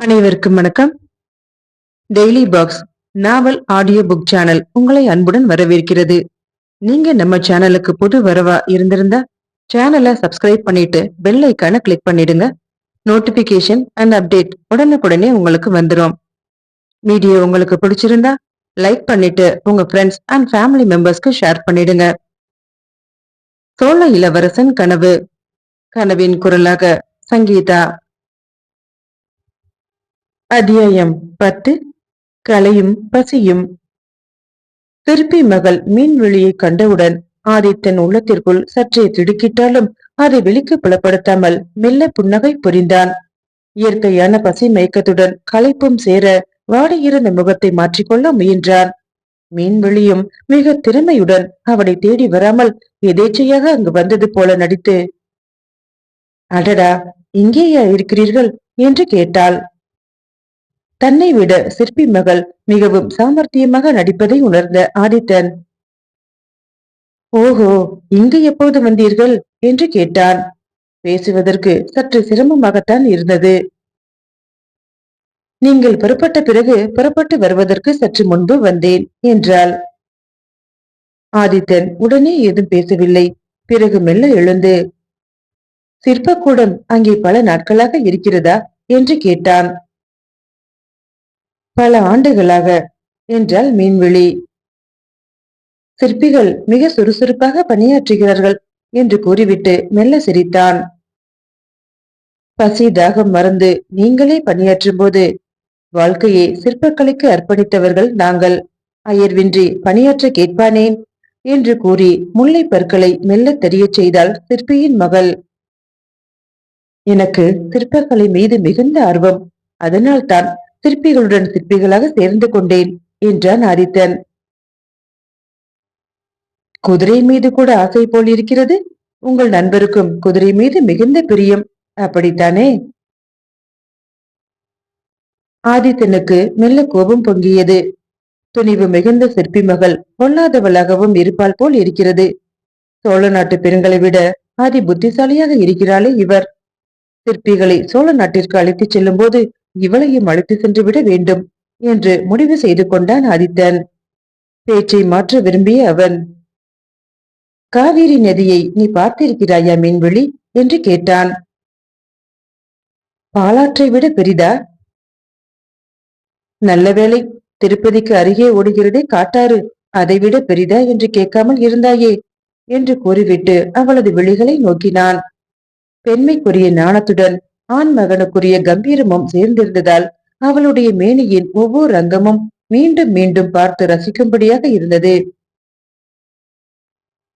அனைவருக்கும் வணக்கம். Daily box நாவல் audio book channel உங்களை அன்புடன் வரவேற்கிறது. நீங்க நம்ம சேனலுக்கு புது வரவா இருந்திருந்தா சேனலை சப்ஸ்கிரைப் பண்ணிட்டு பெல் ஐக்கான கிளிக் பண்ணிடுங்க. நோட்டிபிகேஷன் அண்ட் அப்டேட் உடனுக்குடனே உங்களுக்கு வந்துரும். வீடியோ உங்களுக்கு பிடிச்சிருந்தா லைக் பண்ணிட்டு உங்க ஃப்ரெண்ட்ஸ் அண்ட் ஃபேமிலி மெம்பர்ஸ்க்கு ஷேர் பண்ணிடுங்க. சோழ இளவரசன் கனவு. கனவின் குரலாக சங்கீதா. அத்தியாயம் 10. கலையும் பசியும். சிற்பி மகள் மீன்வெளியை கண்டவுடன் ஆதித்தன் உள்ளத்திற்குள் சற்றே திடுக்கிட்டாலும் அதை வெளிக்கு புலப்படுத்தாமல் மெல்ல புன்னகை புரிந்தான். இயற்கையான பசி மயக்கத்துடன் களைப்பும் சேர வாடியிருந்த முகத்தை மாற்றிக்கொள்ள முயன்றான். மீன்வெளியும் மிக திறமையுடன் அவனை தேடி வராமல் எதேச்சையாக அங்கு வந்தது போல நடித்து, அடடா, இங்கேயா இருக்கிறீர்கள் என்று கேட்டாள். தன்னை விட சிற்பி மகள் மிகவும் சாமர்த்தியமாக நடிப்பதை உணர்ந்த ஆதித்தன், ஓஹோ, இங்கு எப்போது வந்தீர்கள் என்று கேட்டான். பேசுவதற்கு சற்று சிரமமாகத்தான் இருந்தது. நீங்கள் புறப்பட்ட பிறகு புறப்பட்டு வருவதற்கு சற்று முன்பு வந்தேன் என்றாள். ஆதித்தன் உடனே ஏதும் பேசவில்லை. பிறகு மெல்ல எழுந்து, சிற்பக்கூடம் அங்கே பல நாட்களாக இருக்கிறதா என்று கேட்டான். பல ஆண்டுகளாக என்றால் மீன்விழி. சிற்பிகள் மிக சுறுசுறுப்பாக பணியாற்றுகிறார்கள் என்று கூறிவிட்டு மெல்ல சிரித்தான். பசி தாகம் மறந்து நீங்களே பணியாற்றும் போது வாழ்க்கையை சிற்பக்கலைக்கு அர்ப்பணித்தவர்கள் நாங்கள். அயர்வின்றி பணியாற்ற கேட்பானேன் என்று கூறி முல்லை பற்களை மெல்ல தெரிய செய்தாள் சிற்பியின் மகள். எனக்கு சிற்பக்கலை மீது மிகுந்த ஆர்வம், அதனால்தான் சிற்பிகளுடன் சிற்பிகளாக சேர்ந்து கொண்டேன் என்றான் ஆதித்தன். குதிரை மீது கூட ஆசை போல் இருக்கிறது. உங்கள் நண்பருக்கும் குதிரை மீது மிகுந்த பிரியம், அப்படித்தானே? ஆதித்தனுக்கு மெல்ல கோபம் பொங்கியது. துணிவு மிகுந்த சிற்பி மகள் பொல்லாதவளாகவும் இருப்பாள் போல் இருக்கிறது. சோழ நாட்டு பெண்களை விட அதி புத்திசாலியாக இருக்கிறாளே இவர். சிற்பிகளை சோழ நாட்டிற்கு அழைத்துச் செல்லும் போது இவளையும் அழைத்து சென்று விட வேண்டும் என்று முடிவு செய்து கொண்டான் ஆதித்தன். பேச்சை மாற்ற விரும்பிய அவன், காவிரி நதியை நீ பார்த்திருக்கிறாயா மீன்வெளி என்று கேட்டான். பாலாற்றை விட பெரிதா? நல்ல வேளை, திருப்பதிக்கு அருகே ஓடுகிறதே காட்டாறு, அதைவிட பெரிதா என்று கேட்காமல் இருந்தாயே என்று கூறிவிட்டு அவளது விழிகளை நோக்கினான். பெண்மைக்குரிய நாணத்துடன் ஆண் மகனுக்குரிய கம்பீரமும் சேர்ந்திருந்ததால் அவளுடைய மேனியின் ஒவ்வொரு அங்கமும் மீண்டும் மீண்டும் பார்த்து ரசிக்கும்படியாக இருந்தது.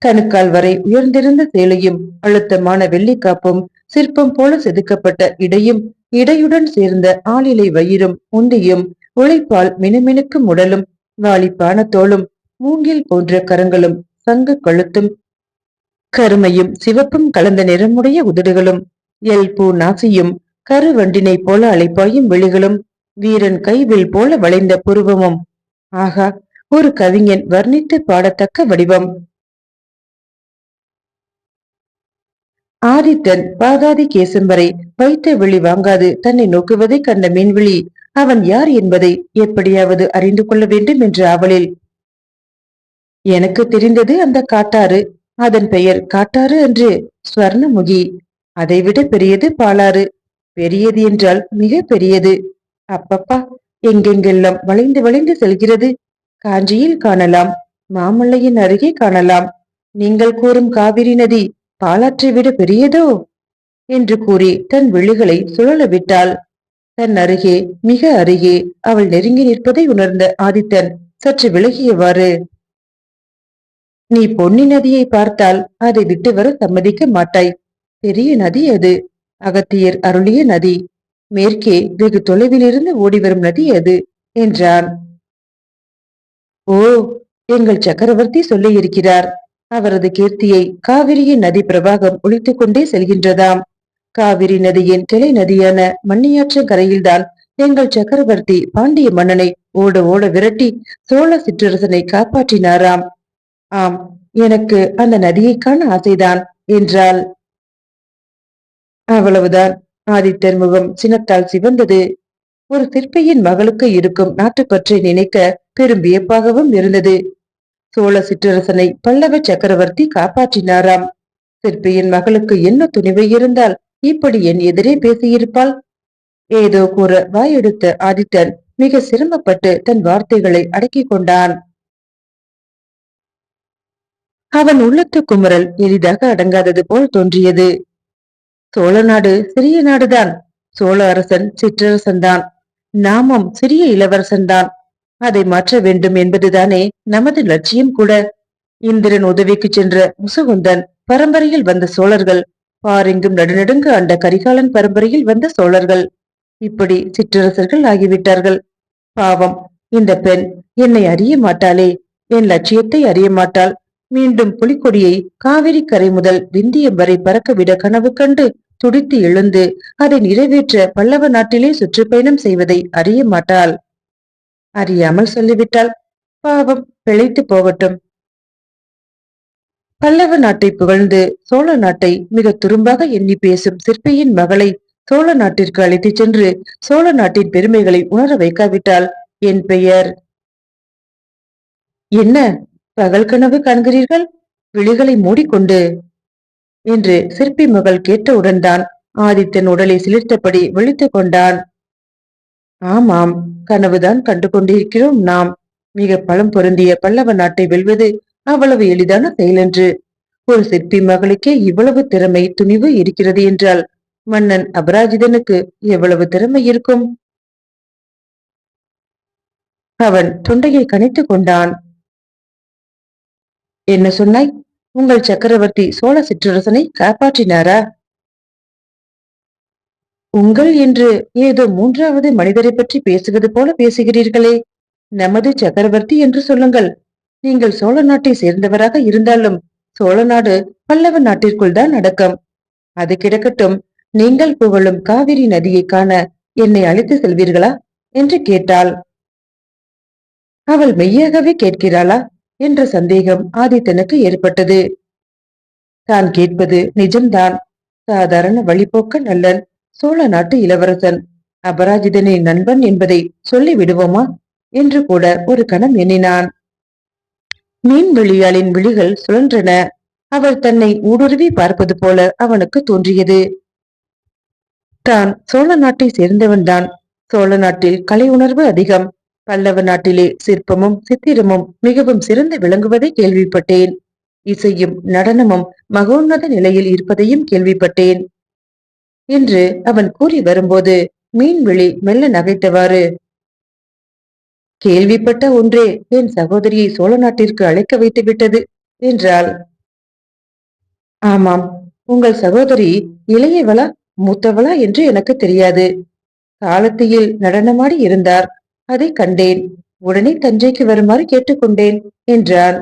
கணுக்கால் வரை உயர்ந்திருந்த சேலையும் அழுத்தமான வெள்ளிக்காப்பும் சிற்பம் போல செதுக்கப்பட்ட இடையும் இடையுடன் சேர்ந்த ஆளிலை வயிறும் உந்தியும் உழைப்பால் மினுமினுக்கும் உடலும் வாலிப்பான தோளும் மூங்கில் போன்ற கரங்களும் சங்கு கழுத்தும் கருமையும் சிவப்பும் கலந்த நிறமுடைய உதடுகளும் எல் பூ நாசியும் கருவண்டினை போல அலைப்பாயும் விழிகளும் வீரன் கைவில் போல வளைந்த புருவமும், ஆகா, ஒரு கவிஞன் வர்ணித்து பாடத்தக்க வடிவம். ஆதித்தன் பாதாதி கேசம் வரை வைத்த விழி வாங்காது தன்னை நோக்குவதை கண்ட மீன்விழி அவன் யார் என்பதை எப்படியாவது அறிந்து கொள்ள வேண்டும் என்ற ஆவலில், எனக்கு தெரிந்தது அந்த காட்டாறு, அதன் பெயர் காட்டாறு என்று ஸ்வர்ணமுகி, அதைவிட பெரியது பாலாறு, பெரியது என்றால் மிக பெரியது. அப்பப்பா, எங்கெங்கெல்லாம் வளைந்து வளைந்து செல்கிறது. காஞ்சியில் காணலாம், மாமல்லையின் அருகே காணலாம். நீங்கள் கூறும் காவிரி நதி பாலாற்றை விட பெரியதோ என்று கூறி தன் விழிகளை சுழல விட்டாள். தன் அருகே மிக அருகே அவள் நெருங்கி நிற்பதை உணர்ந்த ஆதித்தன் சற்று விலகியவாறு, நீ பொன்னி நதியை பார்த்தால் அதை விட்டு வர சம்மதிக்க மாட்டாய். பெரிய நதி அது, அகத்தியர் அருளிய நதி. மேற்கே வெகு தொலைவிலிருந்து ஓடிவரும் நதி அது என்றான். ஓ, எங்கள் சக்கரவர்த்தி சொல்லி இருக்கிறார். அவரது கீர்த்தியை காவிரியின் நதி பிரவாகம் ஒழித்துக் கொண்டே செல்கின்றதாம். காவிரி நதியின் கிளை நதியான மண்ணியாற்றங்கரையில்தான் எங்கள் சக்கரவர்த்தி பாண்டிய மன்னனை ஓட ஓட விரட்டி சோழ சிற்றரசனை காப்பாற்றினாராம். ஆம், எனக்கு அந்த நதியை காண ஆசைதான் என்றாள். அவ்வளவுதான். ஆதித்தர் முகம் சினத்தால் சிவந்தது. ஒரு சிற்பியின் மகளுக்கு இருக்கும் நாட்டுப்பற்றை நினைக்க பெரும் வியப்பாகவும் இருந்தது. சோழ சிற்றரசனை பல்லவ சக்கரவர்த்தி காப்பாற்றினாராம். சிற்பியின் மகளுக்கு என்ன துணிவு இருந்தால் இப்படி என் எதிரே பேசியிருப்பாள்? ஏதோ கூற வாயெடுத்த ஆதித்தன் மிக சிரமப்பட்டு தன் வார்த்தைகளை அடக்கிக் கொண்டான். அவன் உள்ளத்து குமுறல் எளிதாக அடங்காதது போல் தோன்றியது. சோழ நாடு சிறிய நாடுதான். சோழ அரசன் சிற்றரசன்தான். நாமும் சிறிய இளவரசன்தான். அதை மாற்ற வேண்டும் என்பதுதானே நமது லட்சியம் கூட. இந்திரன் உதவிக்கு சென்ற முசுகுந்தன் பரம்பரையில் வந்த சோழர்கள், பாரெங்கும் நடுநடுங்க ஆண்ட கரிகாலன் பரம்பரையில் வந்த சோழர்கள், இப்படி சிற்றரசர்கள் ஆகிவிட்டார்கள். பாவம், இந்த பெண் என்னை அறிய மாட்டாளே, என் லட்சியத்தை அறிய மாட்டாள். மீண்டும் புலிக்கொடியை காவிரி கரை முதல் விந்தியம் வரை பறக்கவிட கனவு கண்டு துடித்து எழுந்து அதை நிறைவேற்ற பல்லவ நாட்டிலே சுற்றுப்பயணம் செய்வதை அறிய மாட்டாள். அறியாமல் சொல்லிவிட்டாள். பாவம், பிழைத்து போகட்டும். பல்லவ நாட்டை புகழ்ந்து சோழ நாட்டை மிக துரும்பாக எண்ணி பேசும் சிற்பியின் மகளை சோழ நாட்டிற்கு அழைத்துச் சென்று சோழ நாட்டின் பெருமைகளை உணர வைக்காவிட்டால் என் பெயர் என்ன? பகல் கனவு காண்கிறீர்கள்? விழிகளை மூடிக்கொண்டு என்று சிற்பி மகள் கேட்டவுடன் தான் ஆதித்தன் உடலை சிலிர்த்தபடி விழித்துக் கொண்டான். ஆமாம், கனவுதான் கண்டு கொண்டிருக்கிறோம் நாம். மிக பலம் பொருந்திய பல்லவ நாட்டை வெல்வது அவ்வளவு எளிதான செயலன்று. ஒரு சிற்பி மகளுக்கே இவ்வளவு திறமை துணிவு இருக்கிறது என்றால் மன்னன் அபராஜிதனுக்கு எவ்வளவு திறமை இருக்கும்? அவன் தொண்டையை கனைத்துக் கொண்டான். என்ன சொன்னாய்? உங்கள் சக்கரவர்த்தி சோழ சிற்றரசனை காப்பாற்றினாரா? உங்கள் என்று ஏதோ மூன்றாவது மனிதரை பற்றி பேசுவது போல பேசுகிறீர்களே. நமது சக்கரவர்த்தி என்று சொல்லுங்கள். நீங்கள் சோழ நாட்டை சேர்ந்தவராக இருந்தாலும் சோழ நாடு பல்லவ நாட்டிற்குள் தான் அடக்கம். அது கிடக்கட்டும், நீங்கள் புகழும் காவிரி நதியை காண என்னை அழைத்து செல்வீர்களா என்று கேட்டாள். அவள் மெய்யாகவே கேட்கிறாளா என்ற சந்தேகம் ஆதித்தனுக்கு ஏற்பட்டது. தான் கேட்பது நிஜம்தான். சாதாரண வழிபோக்க நல்லன், சோழ நாட்டு இளவரசன், அபராஜிதனின் நண்பன் என்பதை சொல்லி விடுவோமா என்று கூட ஒரு கணம் எண்ணினான். மீன்வெளியாளின் விழிகள் சுழன்றன. அவள் தன்னை ஊடுருவி பார்ப்பது போல அவனுக்கு தோன்றியது. தான் சோழ நாட்டை சேர்ந்தவன்தான். சோழ நாட்டில் கலை உணர்வு அதிகம். பல்லவ நாட்டிலே சிற்பமும் சித்திரமும் மிகவும் சிறந்து விளங்குவதை கேள்விப்பட்டேன். இசையும் நடனமும் மகோன்னத நிலையில் இருப்பதையும் கேள்விப்பட்டேன் என்று அவன் கூறி வரும்போது மீன்விழி மெல்ல நகைத்தவாறு, கேள்விப்பட்ட ஒன்றே என் சகோதரியை சோழ நாட்டிற்கு அழைக்க வைத்து விட்டது என்றாள். ஆமாம், உங்கள் சகோதரி இளையவளா மூத்தவளா என்று எனக்கு தெரியாது. காலத்தியில் நடனமாடி இருந்தார், அதை கண்டேன். உடனே தஞ்சைக்கு வருமாறு கேட்டுக்கொண்டேன் என்றான்.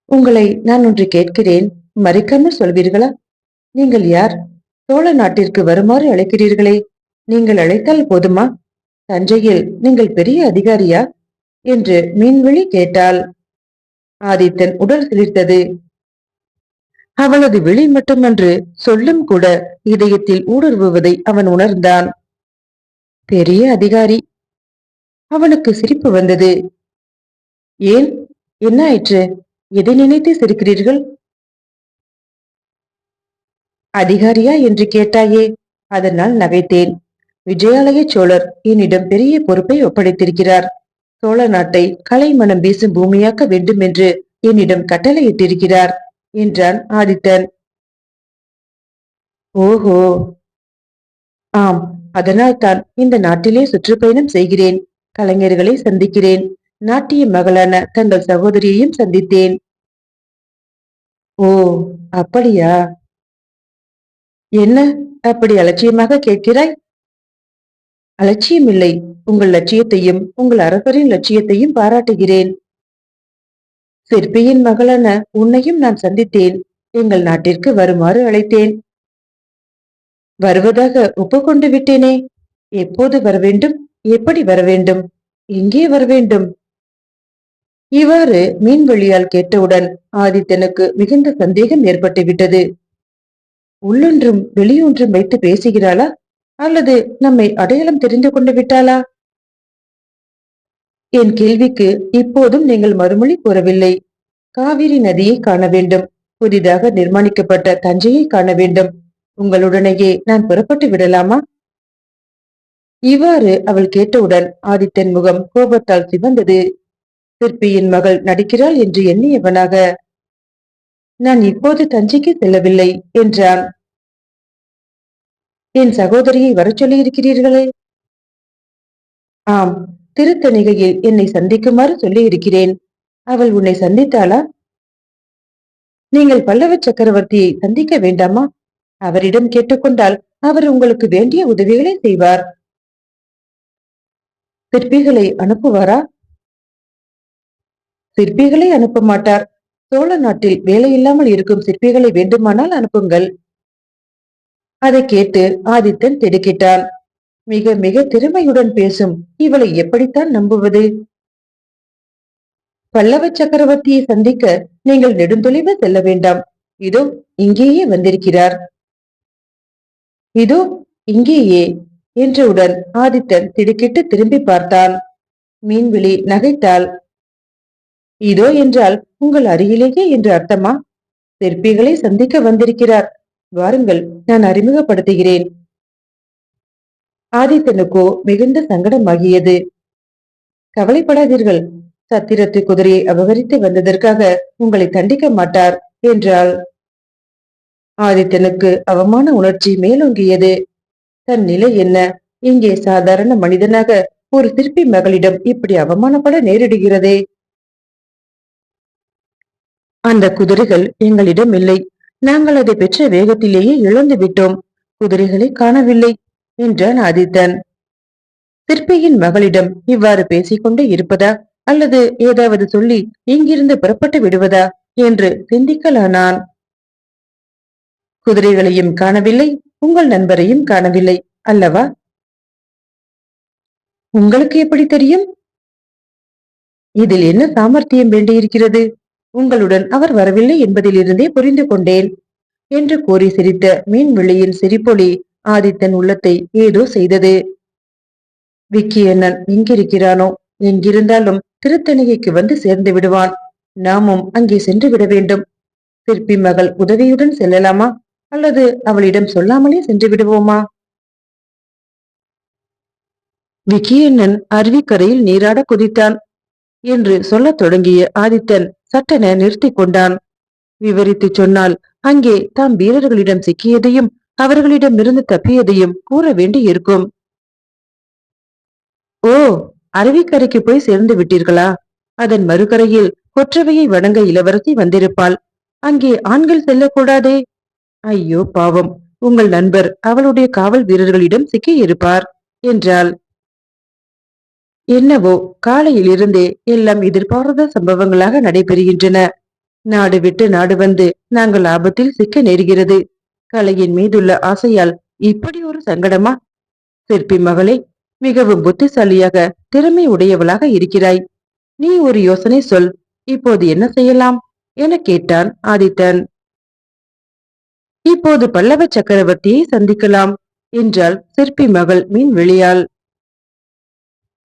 உங்களை நான் ஒன்று கேட்கிறேன், மறைக்காமல் சொல்வீர்களா? நீங்கள் யார்? சோழ நாட்டிற்கு வருமாறு அழைக்கிறீர்களே, நீங்கள் அழைத்தால் போதுமா? தஞ்சையில் நீங்கள் பெரிய அதிகாரியா என்று மீன்விழி கேட்டாள். ஆதித்தன் உடல் சிலிர்த்தது. அவளது விழி மட்டுமன்று, சொல்லும் கூட இதயத்தில் ஊடுருவுவதை அவன் உணர்ந்தான். பெரிய அதிகாரி. அவனுக்கு சிரிப்பு வந்தது. ஏன், என்ன ஆயிற்று? எதை நினைத்து சிரிக்கிறீர்கள்? அதிகாரியா என்று கேட்டாயே, அதனால் நகைத்தேன். விஜயாலய சோழர் என்னிடம் பெரிய பொறுப்பை ஒப்படைத்திருக்கிறார். சோழ நாட்டை கலை மனம் வீசும் பூமியாக்க வேண்டும் என்று என்னிடம் கட்டளையிட்டிருக்கிறார் என்றான் ஆதித்தன். ஓஹோ, ஆம், அதனால் தான் இந்த நாட்டிலே சுற்றுப்பயணம் செய்கிறேன். கலைஞர்களை சந்திக்கிறேன். நாட்டிய மகளான தங்கள் சகோதரியையும் சந்தித்தேன். ஓ, அப்படியா? என்ன அப்படி அலட்சியமாக கேட்கிறாய்? அலட்சியமில்லை, உங்கள் லட்சியத்தையும் உங்கள் அரசரின் லட்சியத்தையும் பாராட்டுகிறேன். சிற்பியின் மகளான உன்னையும் நான் சந்தித்தேன். எங்கள் நாட்டிற்கு வருமாறு அழைத்தேன். வருவதாக ஒப்புக்கொண்டு விட்டேனே. எப்போது வர வேண்டும்? எப்படி வர வேண்டும்? எங்கே வர வேண்டும்? இவ்வாறு மீன்வெளியால் கேட்டவுடன் ஆதித்தனுக்கு மிகுந்த சந்தேகம் ஏற்பட்டு விட்டது. உள்ளொன்றும் வெளியொன்றும் வைத்து பேசுகிறாளா அல்லது நம்மை அடையாளம் தெரிந்து கொண்டு விட்டாளா? என் கேள்விக்கு இப்போதும் நீங்கள் மறுமொழி கூறவில்லை. காவிரி நதியை காண வேண்டும். புதிதாக நிர்மாணிக்கப்பட்ட தஞ்சையை காண வேண்டும். உங்களுடனேயே நான் புறப்பட்டு விடலாமா? இவ்வாறு அவள் கேட்டவுடன் ஆதித்தன் முகம் கோபத்தால் சிவந்தது. சிற்பியின் மகள் நடிக்கிறாள் என்று எண்ணியவனாக, நான் இப்போது தஞ்சைக்கு செல்லவில்லை என்றான். என் சகோதரியை வரச் சொல்லியிருக்கிறீர்களே? ஆம், திருத்தணிகையில் என்னை சந்திக்குமாறு சொல்லி இருக்கிறேன். அவள் உன்னை சந்தித்தாளா? நீங்கள் பல்லவ சக்கரவர்த்தியை சந்திக்க வேண்டாமா? அவரிடம் கேட்டுக்கொண்டால் அவர் உங்களுக்கு வேண்டிய உதவிகளை செய்வார். சிற்பிகளை அனுப்புவாரா? சிற்பிகளை அனுப்ப மாட்டார். சோழ நாட்டில் வேலையில்லாமல் இருக்கும் சிற்பிகளை வேண்டுமானால் அனுப்புங்கள். அதை கேட்டு ஆதித்தன் திடுக்கிட்டான். மிக மிக திறமையுடன் பேசும் இவளை எப்படித்தான் நம்புவது? பல்லவ சக்கரவர்த்தியை சந்திக்க நீங்கள் நெடுந்தொலைவு செல்ல வேண்டாம். இதோ இங்கேயே வந்திருக்கிறார். இதோ இங்கேயே என்றவுடன் ஆதித்தன் திடுக்கிட்டு திரும்பி பார்த்தான். மீன்விழி நகைத்தாள். இதோ என்றால் உங்கள் அருகிலேயே என்று அர்த்தமா? சிற்பிகளை சந்திக்க வந்திருக்கிறார். வாருங்கள், நான் அறிமுகப்படுத்துகிறேன். ஆதித்தனுக்கோ மிகுந்த சங்கடமாகியது. கவலைப்படாதீர்கள், சத்திரத்து குதிரையை அபகரித்து வந்ததற்காக உங்களை தண்டிக்க மாட்டார் என்றாள். ஆதித்தனுக்கு அவமான உணர்ச்சி மேலோங்கியது. தன் நிலை என்ன? இங்கே சாதாரண மனிதனாக ஒரு சிற்பி மகளிடம் இப்படி அவமானப்பட நேரிடுகிறதே. அந்த குதிரைகள் எங்களிடம் இல்லை. நாங்கள் அதை பெற்ற வேகத்திலேயே இழந்து விட்டோம். குதிரைகளை காணவில்லை என்றான் ஆதித்தன். சிற்பியின் மகளிடம் இவ்வாறு பேசிக்கொண்டே இருப்பதா, அல்லது ஏதாவது சொல்லி இங்கிருந்து புறப்பட்டு விடுவதா என்று சிந்திக்கலானான். குதிரைகளையும் காணவில்லை, உங்கள் நண்பரையும் காணவில்லை அல்லவா? உங்களுக்கு எப்படி தெரியும்? இதில் என்ன சாமர்த்தியம் வேண்டியிருக்கிறது? உங்களுடன் அவர் வரவில்லை என்பதிலிருந்தே புரிந்து கொண்டேன் என்று கூறி சிரித்த மீன்விழியின் சிரிப்பொலி ஆதித்தன் உள்ளத்தை ஏதோ செய்தது. விக்கி அண்ணன் எங்கிருக்கிறானோ? எங்கிருந்தாலும் திருத்தணிகைக்கு வந்து சேர்ந்து விடுவான். நாமும் அங்கே சென்று விட வேண்டும். சிற்பி மகள் உதவியுடன் செல்லலாமா, அல்லது அவளிடம் சொல்லாமலே சென்று விடுவோமா? விக்கியண்ணன் அருவிக்கரையில் நீராட குதித்தான் என்று சொல்லத் தொடங்கிய ஆதித்தன் சட்டென நிறுத்தி கொண்டான். விவரித்து சொன்னால் அங்கே தாம் வீரர்களிடம் சிக்கியதையும் அவர்களிடமிருந்து தப்பியதையும் கூற வேண்டி இருக்கும். ஓ, அருவிக்கரைக்கு போய் சேர்ந்து விட்டீர்களா? அதன் மறுகரையில் கொற்றவையை வணங்க இளவரசி வந்திருப்பாள். அங்கே ஆண்கள் செல்லக்கூடாதே. ஐயோ பாவம், உங்கள் நண்பர் அவளுடைய காவல் வீரர்களிடம் சிக்கியிருப்பார் என்றாள். என்னவோ காலையிலிருந்தே எல்லாம் எதிர்பாராத சம்பவங்களாக நடைபெறுகின்றன. நாடு விட்டு நாடு வந்து நாங்கள் ஆபத்தில் சிக்க நேருகிறது. கலையின் மீதுள்ள ஆசையால் இப்படி ஒரு சங்கடமா? சிற்பி மகளே, மிகவும் புத்திசாலியாக திறமை உடையவளாக இருக்கிறாய். நீ ஒரு யோசனை சொல். இப்போது என்ன செய்யலாம் என கேட்டான் ஆதித்தன். இப்போது பல்லவ சக்கரவர்த்தியை சந்திக்கலாம் என்றாள் சிற்பி மகள் மீன்விழியாள்.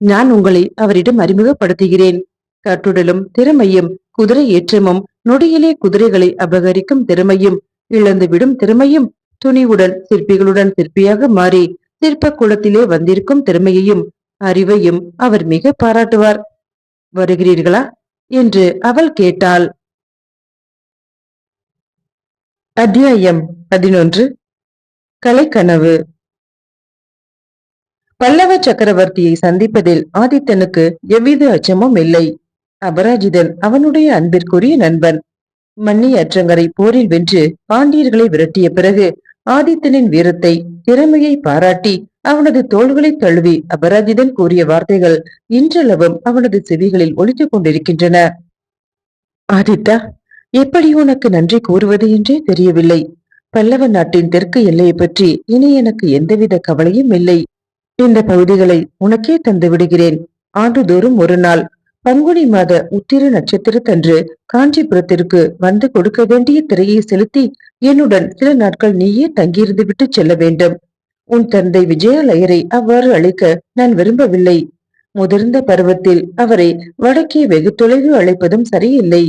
நான் உங்களை அவரிடம் அறிமுகப்படுத்துகிறேன். கட்டுடலும் திறமையும், குதிரை ஏற்றமும், நொடியிலே குதிரைகளை அபகரிக்கும் திறமையும், இழந்துவிடும் திறமையும், துணிவுடன் சிற்பிகளுடன் சிற்பியாக மாறி சிற்ப குளத்திலே வந்திருக்கும் திறமையையும் அறிவையும் அவர் மிக பாராட்டுவார். வருகிறீர்களா என்று அவள் கேட்டாள். அத்தியாயம் 11. கலைக்கனவு. பல்லவ சக்கரவர்த்தியை சந்திப்பதில் ஆதித்தனுக்கு எவ்வித அச்சமும் இல்லை. அபராஜிதன் அவனுடைய அன்பிற்குரிய நண்பன். மன்னி அற்றங்கரை போரில் வென்று பாண்டியர்களை விரட்டிய பிறகு ஆதித்தனின் வீரத்தை, திறமையை பாராட்டி அவனது தோள்களை தழுவி அபராஜிதன் கூறிய வார்த்தைகள் இன்றளவும் அவனது செவிகளில் ஒலித்துக் கொண்டிருக்கின்றன. ஆதித்தா, எப்படி உனக்கு நன்றி கூறுவது என்றே தெரியவில்லை. பல்லவ நாட்டின் தெற்கு எல்லையை பற்றி இனி எனக்கு எந்தவித கவலையும் இல்லை. இந்த பகுதிகளை உனக்கே தந்து விடுகிறேன். ஆண்டுதோறும் ஒரு நாள் பங்குனி மாத உத்திர நட்சத்திரத்தன்று காஞ்சிபுரத்திற்கு வந்து கொடுக்க வேண்டிய திரையை செலுத்தி என்னுடன் சில நாட்கள் நீயே தங்கியிருந்து விட்டு செல்ல வேண்டும். உன் தந்தை விஜயாலயரை அவ்வாறு அழைக்க நான் விரும்பவில்லை. முதிர்ந்த பருவத்தில் அவரை வடக்கே வெகு தொலைவு அழைப்பதும் சரியில்லை.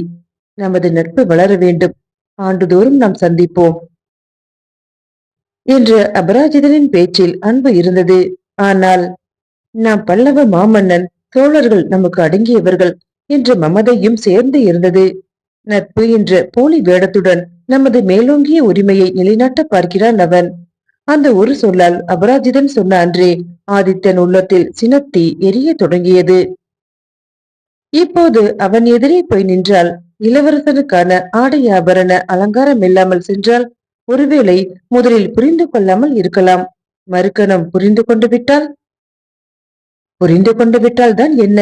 நமது நட்பு வளர வேண்டும். ஆண்டுதோறும் நாம் சந்திப்போம் என்ற அபராஜிதனின் பேச்சில் அன்பு இருந்தது. ஆனால் நாம் பல்லவ மாமன்னன், சோழர்கள் நமக்கு அடங்கியவர்கள் என்ற மமதையும் சேர்ந்து இருந்தது. நட்பு என்ற போலி வேடத்துடன் நமது மேலோங்கிய உரிமையை நிலைநாட்ட பார்க்கிறான் அவன். அந்த ஒரு சொல்லால் அபராஜிதன் சொன்ன அன்றே ஆதித்தன் உள்ளத்தில் சினத்தி எரிய தொடங்கியது. இப்போது அவன் எதிரே போய் நின்றால், இளவரசனுக்கான ஆடை ஆபரண அலங்காரம் இல்லாமல் சென்றால், ஒருவேளை முதலில் புரிந்து கொள்ளாமல் இருக்கலாம். மறுக்கணம் புரிந்து கொண்டு விட்டால் தான் என்ன?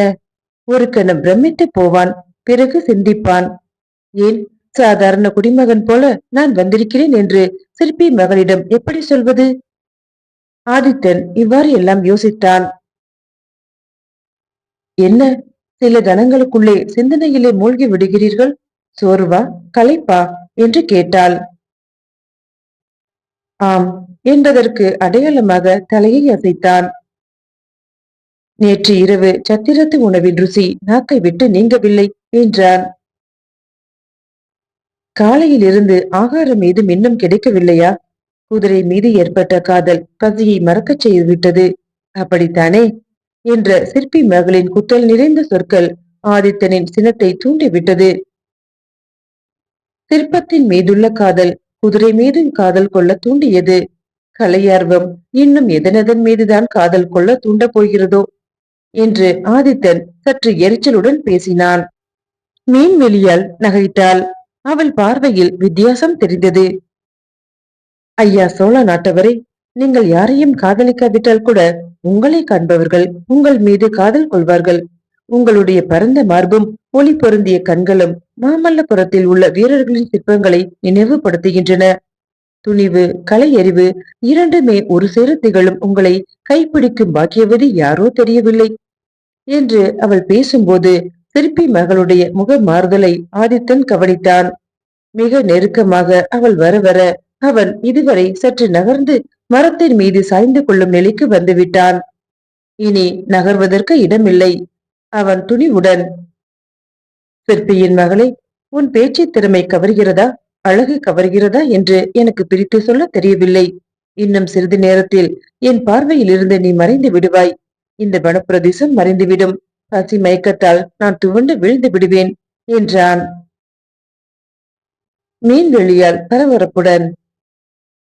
ஒரு கணம் பிரமித்து போவான். பிறகு சிந்திப்பான். ஏன், சாதாரண குடிமகன் போல நான் வந்திருக்கிறேன் என்று சிற்பி மகளிடம் எப்படி சொல்வது? ஆதித்தன் இவ்வாறு எல்லாம் யோசித்தான். என்ன, சில கணங்களுக்குள்ளே சிந்தனையிலே மூழ்கி விடுகிறீர்கள்? சோர்வா, களைப்பா என்று கேட்டாள். ஆம் என்பதற்கு அடையாளமாக தலையை அசைத்தான். நேற்று இரவு சத்திரத்து உணவின் ருசி நாக்கை விட்டு நீங்கவில்லை என்றான். காலையில் இருந்து ஆகாரம் ஏதும் இன்னும் கிடைக்கவில்லையா? குதிரை மீது ஏற்பட்ட காதல் பசியை மறக்கச் செய்துவிட்டது, அப்படித்தானே என்ற சிற்பி மகளின் குத்தல் நிறைந்த சொற்கள் ஆதித்தனின் சினத்தை தூண்டிவிட்டது. சிற்பத்தின் மீதுள்ள காதல் குதிரை மீது காதல் கொள்ள தூண்டியது. கலையார்வம் இன்னும் எதனதன் மீதுதான் காதல் கொள்ள தூண்டப் போகிறதோ என்று ஆதித்தன் சற்று எரிச்சலுடன் பேசினான். மீன்வெளியால் நகைத்தாள். அவள் பார்வையில் வித்தியாசம் தெரிந்தது. ஐயா சோழ நாட்டவரே, நீங்கள் யாரையும் காதலிக்காவிட்டால் கூட உங்களை காண்பவர்கள் உங்கள் மீது காதல் கொள்வார்கள். உங்களுடைய பரந்த மார்பும் ஒளி பொருந்திய கண்களும் மாமல்லபுரத்தில் உள்ள வீரர்களின் சிற்பங்களை நினைவுபடுத்துகின்றன. துணிவு, கலையறிவு இரண்டுமே ஒரு சேர திகழும் உங்களை கைப்பிடிக்கும் பாக்கியவதி யாரோ தெரியவில்லை என்று அவள் பேசும்போது சிற்பி மகளுடைய முக மாறுதலை ஆதித்தன் கவனித்தான். மிக நெருக்கமாக அவள் வர வர அவன் இதுவரை சற்று நகர்ந்து மரத்தின் மீது சாய்ந்து கொள்ளும் நிலைக்கு வந்துவிட்டான். இனி நகர்வதற்கு இடமில்லை. அவன் துணிவுடன், சிற்பியின் மகளே, உன் பேச்சு திறமை கவர்கிறதா, அழகு கவர்கிறதா என்று எனக்கு பிரித்து சொல்ல தெரியவில்லை. இன்னும் சிறிது நேரத்தில் என் பார்வையில் இருந்து நீ மறைந்து விடுவாய். இந்த வனப்பிரதேசம் மறைந்துவிடும். பசி மயக்கத்தால் நான் துவண்டு விழுந்து விடுவேன் என்றான் மீன்வெளியால் பரபரப்புடன்.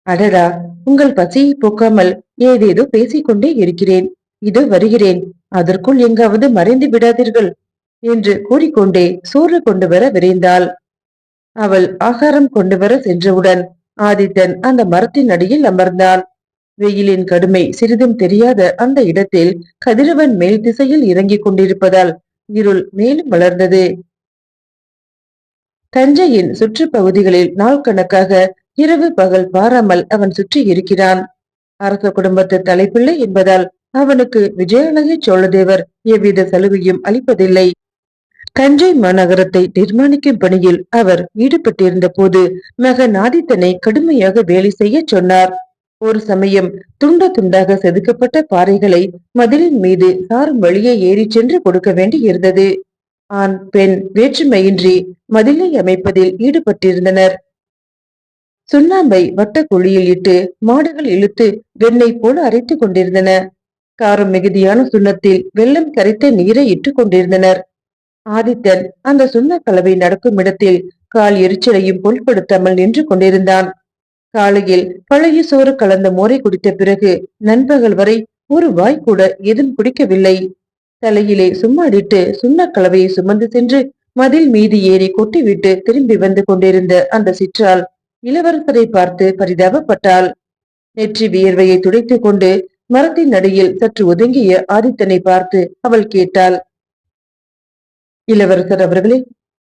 அடடா, உங்கள் பசியை போக்காமல் ஏதேதோ பேசிக்கொண்டே இருக்கிறேன். இதோ வருகிறேன், அதற்குள் எங்காவது மறைந்து விடாதீர்கள் என்று கூறிக்கொண்டே சோறு கொண்டு வர விரைந்தாள். அவள் ஆகாரம் கொண்டு வர சென்றவுடன் ஆதித்தன் அந்த மரத்தின் அடியில் அமர்ந்தான். வெயிலின் கடுமை சிறிதும் தெரியாத அந்த இடத்தில் கதிரவன் மேல் திசையில் இறங்கிக் கொண்டிருப்பதால் இருள் மேலும் வளர்ந்தது. தஞ்சையின் சுற்றுப்பகுதிகளில் நாள் கணக்காக இரவு பகல் பாராமல் அவன் சுற்றி இருக்கிறான். அரச குடும்பத்து தலைப்பிள்ளை என்பதால் அவனுக்கு விஜயாலய சோழதேவர் எவ்வித சலுகையும் அளிப்பதில்லை. தஞ்சை மாநகரத்தை நிர்மாணிக்கும் பணியில் அவர் ஈடுபட்டிருந்த போது மகன் ஆதித்தனை கடுமையாக வேலை செய்ய சொன்னார். ஒரு சமயம் துண்ட துண்டாக செதுக்கப்பட்ட பாறைகளை மதிலின் மீது சாரும் வழியே ஏறி சென்று கொடுக்க வேண்டி இருந்தது. ஆண் பெண் வேற்றுமையின்றி மதிலை அமைப்பதில் ஈடுபட்டிருந்தனர். சுண்ணாம்பை வட்ட குழியில் இட்டு மாடுகள் இழுத்து வெண்ணெய் போல அரைத்துக் கொண்டிருந்தன. காரம் மிகுதியான சுண்ணத்தில் வெள்ளம் கரைத்த நீரை இட்டுக் கொண்டிருந்தனர். ஆதித்தன் அந்த சுண்ண கலவை நடக்கும் இடத்தில் கால் எரிச்சலையும் பொருட்படுத்தாமல் நின்று கொண்டிருந்தான். காலையில் பழைய சோறு கலந்த மோரை குடித்த பிறகு நண்பகல் வரை ஒரு வாய் கூட எதுவும் குடிக்கவில்லை. தலையிலே சும்மாடிட்டு சுண்ண கலவையை சுமந்து சென்று மதில் மீது ஏறி கொட்டிவிட்டு திரும்பி வந்து கொண்டிருந்த அந்த சிற்றால் இளவரசரை பார்த்து பரிதாபப்பட்டாள். நெற்றி வியர்வையை துடைத்துக் கொண்டு மரத்தின் அடியில் சற்று ஒதுங்கிய ஆதித்தனை பார்த்து அவள் கேட்டாள், இளவரசர் அவர்களே,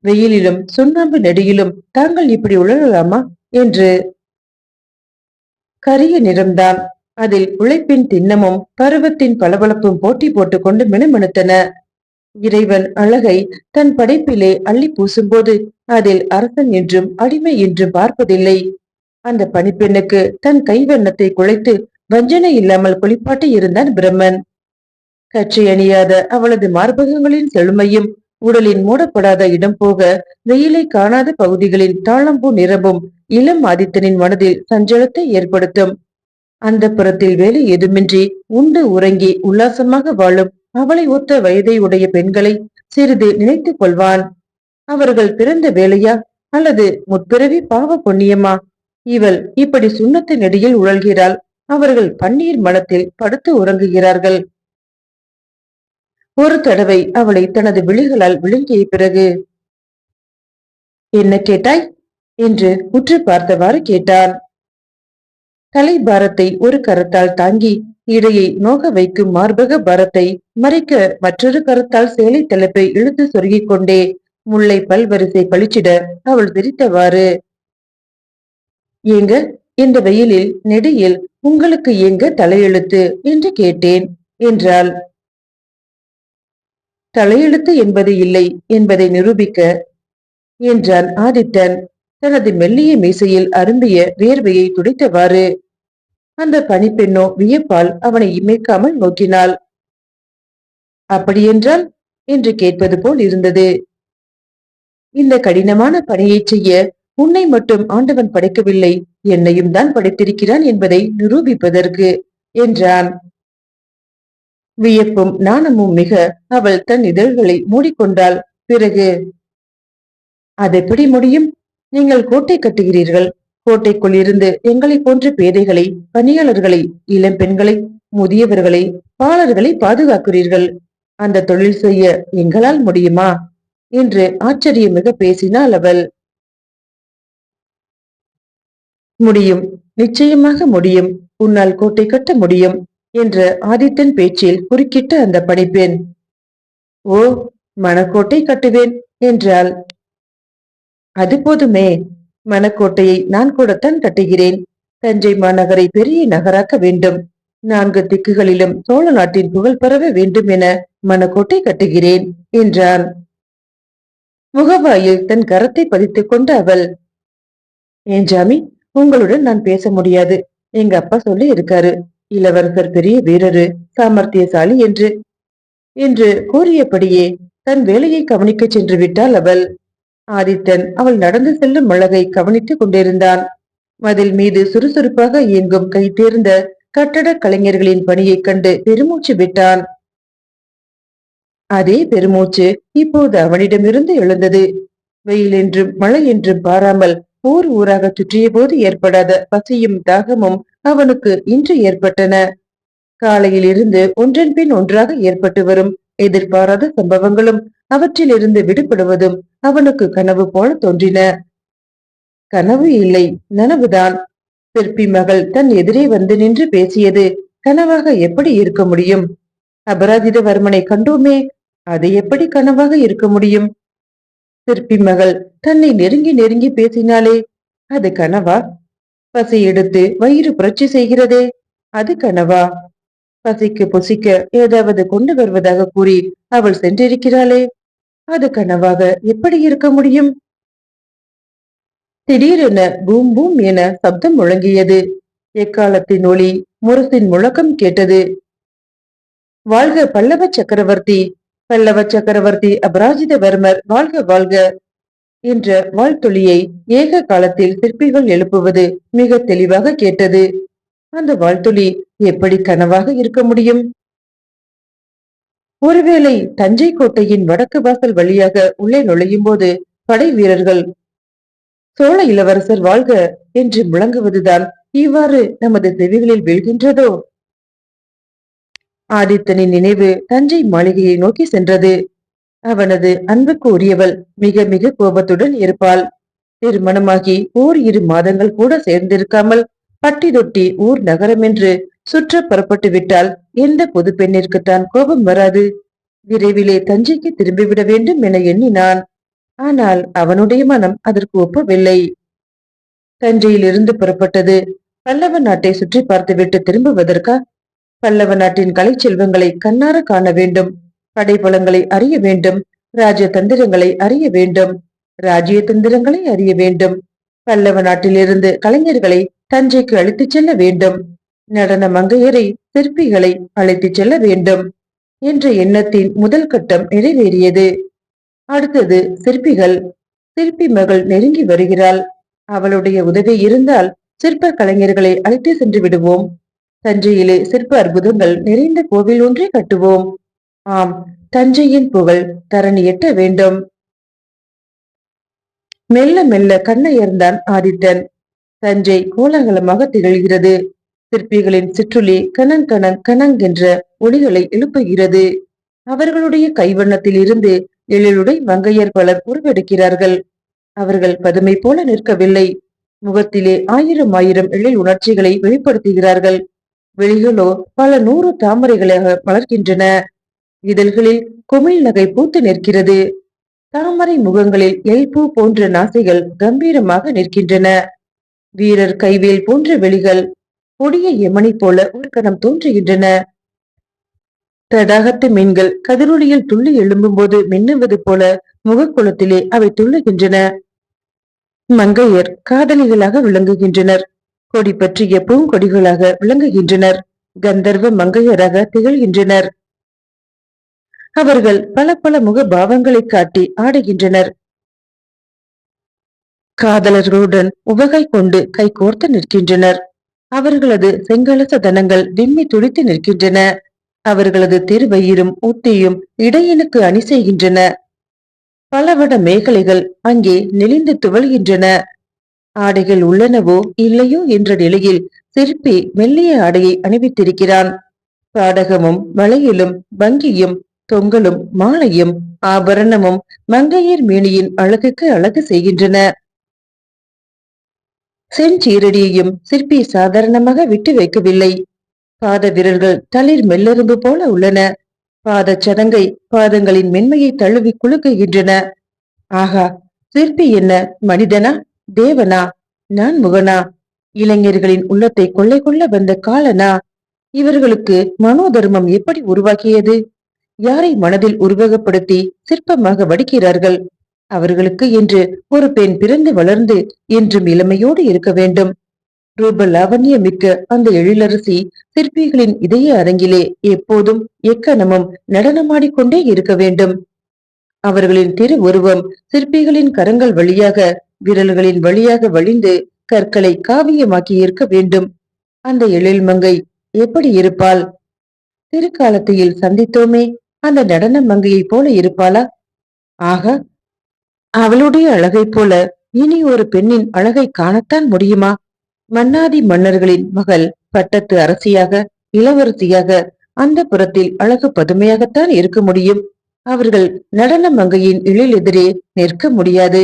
வெயிலிலும் சுண்ணாம்பு நெடியிலும் தாங்கள் இப்படி உழலாமா என்று. கரிய நிறம்தான். அதில் உழைப்பின் திண்ணமும் பருவத்தின் பளபளப்பும் போட்டி போட்டுக்கொண்டு மினுமினுத்தன. இறைவன் அழகை தன் படைப்பிலே அள்ளி பூசும்போது அதில் அரசன் என்றும் அடிமை என்றும் பார்ப்பதில்லை. அந்த பணிப்பெண்ணுக்கு தன் கைவண்ணத்தை குலைத்து வஞ்சனை இல்லாமல் குளிப்பாட்டி இருந்தான் பிரம்மன். கச்சை அணியாத அவளது மார்பகங்களின் செழுமையும், உடலின் மூடப்படாத இடம் போக வெயிலை காணாத பகுதிகளின் தாளம்பூ நிறமும் இளம் ஆதித்தனின் மனதில் சஞ்சலத்தை ஏற்படுத்தும். அந்த புறத்தில் வேலை எதுமின்றி உண்டு உறங்கி உல்லாசமாக வாழும் அவளை ஒத்த வயதை உடைய பெண்களை சிறிது நினைத்துக் கொள்வான். அவர்கள் பிறந்த வேலையா அல்லது முற்பிறவி பாவ புண்ணியமா? இவள் இப்படி சுண்ணத்தின் இடையில் உழல்கிறாள். அவர்கள் பன்னீர் மனத்தில் படுத்து உறங்குகிறார்கள். ஒரு தடவை அவளை தனது விழிகளால் விழுங்கிய பிறகு, என்ன கேட்டாய் என்று உற்று பார்த்தவாறு கேட்டான். தலை பாரத்தை ஒரு கரத்தால் தாங்கி இடையை நோக வைக்கும் மார்பக பாரத்தை மறைக்க மற்றொரு கரத்தால் சேலை தலைப்பை இழுத்து சொருகிக் கொண்டே முல்லை பல்வரிசை பளிச்சிட அவள் சிரித்தவாறு, ஏங்க, இந்த வெயிலில் நெடியில் உங்களுக்கு எங்க தலையெழுத்து என்று கேட்டேன் என்றாள். தலையெழுத்து என்பது இல்லை என்பதை நிரூபிக்க என்றான் ஆதித்தன் தனது மெல்லிய மீசையில் அரும்பிய வேர்வையை துடைத்தவாறு. அந்த பணிப்பெண்ணோ வியப்பால் அவனை இமைக்காமல் நோக்கினாள். அப்படியென்றால் என்று கேட்பது போல் இருந்தது. இந்த கடினமான பணியை செய்ய உன்னை மட்டும் ஆண்டவன் படைக்கவில்லை, என்னையும் தான் படைத்திருக்கிறான் என்பதை நிரூபிப்பதற்கு என்றான். வியப்பும் நாணமும் மிக அவள் தன் இதழ்களை மூடிக்கொண்டாள். பிறகு, அதெப்படி முடியும்? நீங்கள் கோட்டை கட்டுகிறீர்கள். கோட்டைக்குள் இருந்து எங்களை போன்ற பேதைகளை, பணியாளர்களை, இளம் பெண்களை, முதியவர்களை, பாலர்களை பாதுகாக்கிறீர்கள். அந்த தொழில் செய்ய எங்களால் முடியுமா என்று ஆச்சரியமிக பேசினாள் அவள். முடியும், நிச்சயமாக முடியும். உன்னால் கோட்டை கட்ட முடியும் என்ற ஆதித்தன் பேச்சில் குறுக்கிட்ட அந்த பணிப்பெண், ஓ, மணக்கோட்டை கட்டுவேன் என்றாள். அது போதுமே, மணக்கோட்டையை நான் கூடத்தான் கட்டுகிறேன். தஞ்சை மாநகரை பெரிய நகராக்க வேண்டும். 4 திக்குகளிலும் சோழ நாட்டின் புகழ் பரவ வேண்டும் என மணக்கோட்டை கட்டுகிறேன் என்றான். முகவாயில் தன் கரத்தை பதித்துக் கொண்ட அவள், ஏன் ஜாமி, உங்களுடன் நான் பேச முடியாது. எங்க அப்பா சொல்லி இருக்காரு, இளவரசர் பெரிய வீரரு, சாமர்த்தியசாலி என்று கூறியபடியே தன் வேலையை கவனிக்க சென்று விட்டாள் அவள். ஆதித்தன் அவள் நடந்து செல்லும் அழகை கவனித்துக் கொண்டிருந்தான். மதில் மீது சுறுசுறுப்பாக இயங்கும் கை தேர்ந்த கட்டட கலைஞர்களின் பணியைக் கண்டு பெருமூச்சு விட்டான். அதே பெருமூச்சு இப்போது அவனிடமிருந்து எழுந்தது. வெயில் என்றும் மழை என்றும் பாராமல் ஊர் ஊராக சுற்றிய போது ஏற்படாத பசியும் தாகமும் அவனுக்கு இன்று ஏற்பட்டன. காலையில் இருந்து ஒன்றன் பின் ஒன்றாக ஏற்பட்டு வரும் எதிர்பாராத சம்பவங்களும் அவற்றிலிருந்து விடுபடுவதும் அவனுக்கு கனவு போல தோன்றின. கனவு இல்லை, நனவுதான். சிற்பி மகள் தன் எதிரே வந்து நின்று பேசியது கனவாக எப்படி இருக்க முடியும்? அபராஜிதவர்மனை கண்டோமே, அது எப்படி கனவாக இருக்க முடியும்? சிற்பி மகள் தன்னை நெருங்கி நெருங்கி பேசினாலே, அது கனவா? பசி எடுத்து வயிறு புரட்சி செய்கிறதே, அது கனவா? பசிக்கு புசிக்க ஏதாவது கொண்டு வருவதாக கூறி அவள் சென்றிருக்கிறாளே, அது கனவாக எப்படி இருக்க முடியும்? திடீரென பூம் பூம் என சப்தம் முழங்கியது. எக்காலத்தின் ஒளி முரசின் முழக்கம் கேட்டது. வாழ்க பல்லவ சக்கரவர்த்தி, பல்லவ சக்கரவர்த்தி அபராஜிதவர்மர் வாழ்க வாழ்க என்ற வாழ்த்தொலியை ஏக காலத்தில் சிற்பிகள் எழுப்புவது மிக தெளிவாக கேட்டது. அந்த வாழ்த்தொலி எப்படி கனவாக இருக்க முடியும்? ஒருவேளை தஞ்சை கோட்டையின் வடக்கு வாசல் வழியாக உள்ளே நுழையும் போது படை வீரர்கள் சோழ இளவரசர் வாழ்க என்று முழங்குவதுதான் இவ்வாறு நமது செவிகளில் வீழ்கின்றதோ? ஆதித்தனின் நினைவு தஞ்சை மாளிகையை நோக்கி சென்றது. அவனது அன்புக்கு உரியவள் மிக மிக கோபத்துடன் இருப்பாள். திருமணமாகி 1-2 மாதங்கள் கூட சேர்ந்திருக்காமல் பட்டி தொட்டி ஊர் நகரம் என்று சுற்ற புறப்பட்டு விட்டால் எந்த புது பெண்ணிற்குத்தான் கோபம் வராது? விரைவிலே தஞ்சைக்கு திரும்பிவிட வேண்டும் என எண்ணினான். ஆனால் அவனுடைய மனம் அதற்கு ஒப்பவில்லை. தஞ்சையிலிருந்து புறப்பட்டது பல்லவ நாட்டை சுற்றி பார்த்துவிட்டு திரும்புவதற்கா? பல்லவ நாட்டின் கலை செல்வங்களை கண்ணார காண வேண்டும், படைபலங்களை அறிய வேண்டும், ராஜ தந்திரங்களை அறிய வேண்டும், ராஜ்ய தந்திரங்களை அறிய வேண்டும். பல்லவ நாட்டிலிருந்து கலைஞர்களை தஞ்சைக்கு அழைத்துச் செல்ல வேண்டும். நடன மங்கையரை சிற்பிகளை அழைத்துச் செல்ல வேண்டும் என்ற எண்ணத்தின் முதல் கட்டம் நிறைவேறியது. அடுத்தது சிற்பிகள். சிற்பி மகள் நெருங்கி வருகிறாள். அவளுடைய உதவி இருந்தால் சிற்ப கலைஞர்களை அழைத்து சென்று விடுவோம். தஞ்சையிலே சிற்ப அற்புதங்கள் நிறைந்த கோவில் ஒன்றை கட்டுவோம். ஆம், தஞ்சையின் புகழ் தரணி எட்ட வேண்டும். மெல்ல மெல்ல கண்ணையர்ந்தான் ஆதித்தன். தஞ்சை கோலாகலமாக திகழ்கிறது. சிற்பிகளின் சிற்றுளி கணங் கணங் கணங் என்ற ஒளிகளை எழுப்புகிறது. அவர்களுடைய கைவண்ணத்தில் இருந்து எழிலுடை மங்கையர் பலர் உருவெடுக்கிறார்கள். அவர்கள் பதுமை போல நிற்கவில்லை. முகத்திலே ஆயிரம் ஆயிரம் எழில் உணர்ச்சிகளை வெளிப்படுத்துகிறார்கள். வெளிகளோ பல 100 தாமரைகளாக மலர்கின்றன. இதழ்களில் குமிழ் நகை பூத்து நிற்கிறது. தாமரை முகங்களில் எல்பூ போன்ற நாசைகள் கம்பீரமாக நிற்கின்றன. வீரர் கைவேல் போன்ற வெளிகள் கொடிய யமனி போல ஒரு கணம் தோன்றுகின்றன. தடாகத்து மீன்கள் கதிரொலியில் துள்ளி எழும்பும் போது மின்னுவது போல முகக்குளத்திலே அவை துள்ளுகின்றன. மங்கையர் காதலிகளாக விளங்குகின்றனர். கொடி பற்றிய பூங்கொடிகளாக விளங்குகின்றனர். கந்தர்வ மங்கையராக திகழ்கின்றனர். அவர்கள் பல பல முக பாவங்களை காட்டி ஆடுகின்றனர். காதலர்களுடன் உவகை கொண்டு கை கோர்த்து நிற்கின்றனர். அவர்களது செங்கலச தனங்கள் விம்மி துடித்து நிற்கின்றன. அவர்களது திருவயிரும் உத்தியும் இடையனுக்கு அணி செய்கின்றன. பலவட மேகலைகள் அங்கே நெளிந்து துவழ்கின்றன. ஆடைகள் உள்ளனவோ இல்லையோ என்ற நிலையில் சிற்பி மெல்லிய ஆடையை அணிவித்திருக்கிறான். பாடகமும் வளையலும் வங்கியும் தொங்கலும் மாலையும் ஆபரணமும் மங்கையர் மேனியின் அழகுக்கு அழகு செய்கின்றன. செஞ்சீரடியையும் சிற்பி சாதாரணமாக விட்டு வைக்கவில்லை. பாத விரல்கள் தளிர் மெல்லெரும்பு போல உள்ளன. பாத சதங்கை பாதங்களின் மென்மையை தழுவி குலுக்குகின்றன. ஆகா, சிற்பி என்ன மனிதனா தேவனா நான் முகனா? இளைஞர்களின் உள்ளத்தை கொள்ளை கொள்ள வந்த காலனா? இவர்களுக்கு மனோதர்மம் எப்படி உருவாக்கியது? யாரை மனதில் உருவகப்படுத்தி சிற்பமாக வடிக்கிறார்கள்? அவர்களுக்கு என்று ஒரு பெண் பிறந்து வளர்ந்து என்றும் இளமையோடு இருக்க வேண்டும். ரூப லாவண்ய மிக்க அந்த எழிலரசி சிற்பிகளின் இதய அரங்கிலே எப்போதும் எக்கணமும் நடனமாடிக்கொண்டே இருக்க வேண்டும். அவர்களின் திரு உருவம் சிற்பிகளின் கரங்கள் வழியாக விரல்களின் வழியாக வழிந்து கற்களை காவியமாக்கி இருக்க வேண்டும். அந்த எழில் மங்கை எப்படி இருப்பாள்? திருக்காலத்தையில் சந்தித்தோமே, அந்த நடன மங்கையை போல இருப்பாளா? ஆகா, அவளுடைய அழகை போல இனி ஒரு பெண்ணின் அழகை காணத்தான் முடியுமா? மன்னாதி மன்னர்களின் மகள் பட்டத்து அரசியாக இளவரசியாக அந்த புறத்தில் அழகு பதுமையாகத்தான் இருக்க முடியும். அவர்கள் நடன மங்கையின் எழில் எதிரே நிற்க முடியாது.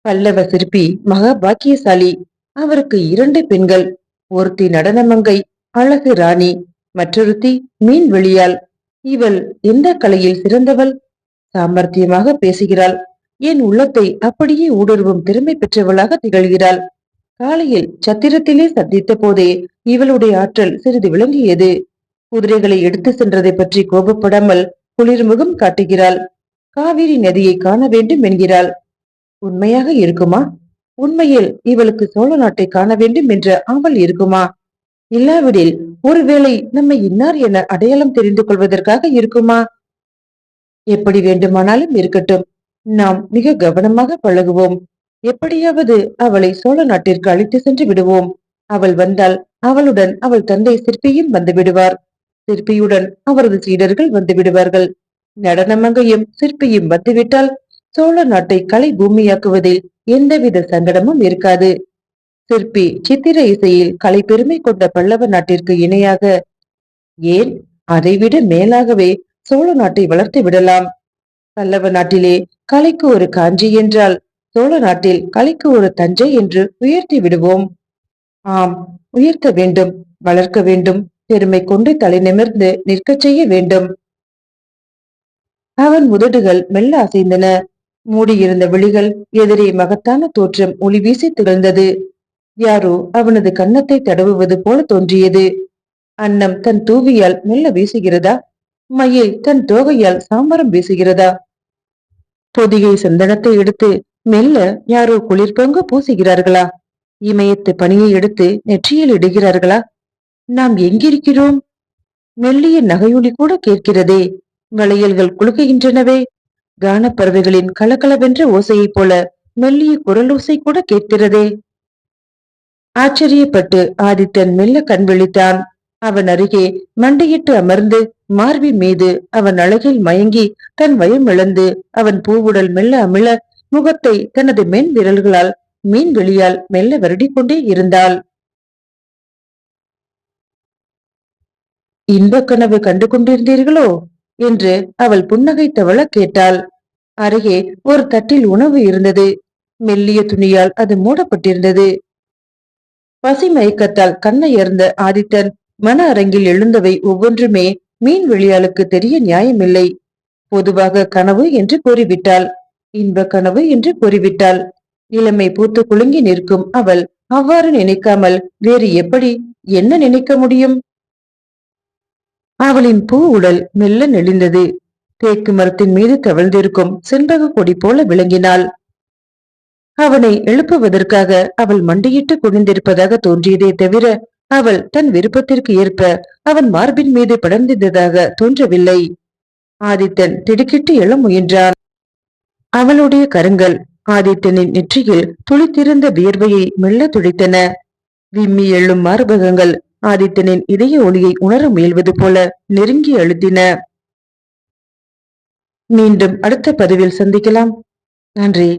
பல்லவ சிற்பி மகா பாக்கியசாலி. அவருக்கு 2 பெண்கள். ஒருத்தி நடன மங்கை அழகு ராணி, மற்றொருத்தி மீன் வெளியாள். இவள் எந்த கலையில் சிறந்தவள்? சாமர்த்தியமாக பேசுகிறாள். என் உள்ளத்தை அப்படியே ஊடுருவும் திறமை பெற்றவளாக திகழ்கிறாள். காலையில் சத்திரத்திலே சந்தித்த போதே இவளுடைய ஆற்றல் சிறிது விளங்கியது. குதிரைகளை எடுத்து சென்றதை பற்றி கோபப்படாமல் குளிர்முகம் காட்டுகிறாள். காவிரி நதியை காண வேண்டும் என்கிறாள். உண்மையாக இருக்குமா? உண்மையில் இவளுக்கு சோழ நாட்டை காண வேண்டும் என்ற ஆவல் இருக்குமா? இல்லாவிடில் ஒருவேளை நம்மை இன்னார் என அடையாளம் தெரிந்து கொள்வதற்காக இருக்குமா? எப்படி வேண்டுமானாலும் இருக்கட்டும். நாம் மிக கவனமாக பழகுவோம். எப்படியாவது அவளை சோழ நாட்டிற்கு அழைத்து சென்று விடுவோம். அவள் வந்தால் அவளுடன் அவள் தந்தை சிற்பியும் வந்து விடுவார். சிற்பியுடன் அவரது சீடர்கள் வந்து விடுவார்கள். நடனமங்கையும் சிற்பியும் வந்துவிட்டால் சோழ நாட்டை கலை பூமியாக்குவதில் எந்தவித சங்கடமும் இருக்காது. சிற்பி சித்திர இசையில் கலை பெருமை கொண்ட பல்லவ நாட்டிற்கு இணையாக, ஏன் அதைவிட மேலாகவே சோழ நாட்டை வளர்த்து விடலாம். பல்லவ நாட்டிலே கலைக்கு ஒரு காஞ்சி என்றால் சோழ நாட்டில் கலைக்கு ஒரு தஞ்சை என்று உயர்த்தி விடுவோம். ஆம், உயர்த்த வேண்டும், வளர்க்க வேண்டும், பெருமை கொண்டு தலை நிமிர்ந்து நிற்கச் செய்ய வேண்டும். அவன் உதடுகள் மெல்ல அசைந்தன. மூடியிருந்த விழிகள் எதிரே மகத்தான தோற்றம் ஒளி வீசி திகழ்ந்தது. யாரோ அவனது கன்னத்தை தடவுவது போல தோன்றியது. அன்னம் தன் தூவியால் மெல்ல வீசுகிறதா? மயில் தன் தோகையால் சாமரம் வீசுகிறதா? பொதிகை சந்தனத்தை எடுத்து மெல்ல யாரோ குளிர் பொங்க பூசுகிறார்களா? இமயத்து பனியை எடுத்து நெற்றியில் இடுகிறார்களா? நாம் எங்கிருக்கிறோம்? மெல்லிய நகையொலி கூட கேட்கிறதே. வளையல்கள் குலுக்குகின்றனவே. கானப்பறவைகளின் கலகலவென்ற ஓசையைப் போல மெல்லிய குரலோசை கூட கேட்கிறதே. ஆச்சரியப்பட்டு ஆதித்தன் மெல்ல கண் விழித்தான். அவன் அருகே மண்டியிட்டு அமர்ந்து மார்பின் மீது அவன் அழகில் மயங்கி தன் வயம் இழந்து அவன் பூவுடல் மெல்ல அமிழ முகத்தை தனது மென் விரல்களால் மீன் வெளியால் மெல்ல வருடிக்கொண்டே இருந்தாள். இன்பக் கனவு கண்டு கொண்டிருந்தீர்களோ என்று அவள் புன்னகைத்தவள கேட்டாள். அருகே ஒரு தட்டில் உணவு இருந்தது. மெல்லிய துணியால் அது மூடப்பட்டிருந்தது. பசி மயக்கத்தால் கண்ணயர்ந்த ஆதித்தன் மன அரங்கில் எழுந்தவை ஒவ்வொன்றுமே மீன் வெளியாளுக்கு தெரிய நியாயமில்லை. பொதுவாக கனவு என்று கூறிவிட்டாள். இன்ப கனவு என்று கூறிவிட்டாள். இளமை பூத்து குலுங்கி நிற்கும் அவள் அவ்வாறு நினைக்காமல் வேறு எப்படி என்ன நினைக்க முடியும்? அவளின் பூ உடல் மெல்ல நெளிந்தது. தேக்கு மரத்தின் மீது தவழ்ந்திருக்கும் செண்பக கொடி போல விளங்கினாள். அவனை எழுப்புவதற்காக அவள் மண்டியிட்டு குனிந்திருப்பதாக தோன்றியதே தவிர அவள் தன் விருப்பத்திற்கு ஏற்ப அவன் மார்பின் மீது படர்ந்திருந்ததாக தோன்றவில்லை. ஆதித்தன் திடுக்கிட்டு எழ முயன்றான். அவளுடைய கரங்கள் ஆதித்தனின் நெற்றியில் துளித்திருந்த வியர்வையை மெல்ல துடைத்தன. விம்மி எழும் மார்பகங்கள் ஆதித்தனின் இதய ஒளியை உணர முயல்வது போல நெருங்கி அழுத்தின. மீண்டும் அடுத்த பதிவில் சந்திக்கலாம். நன்றி.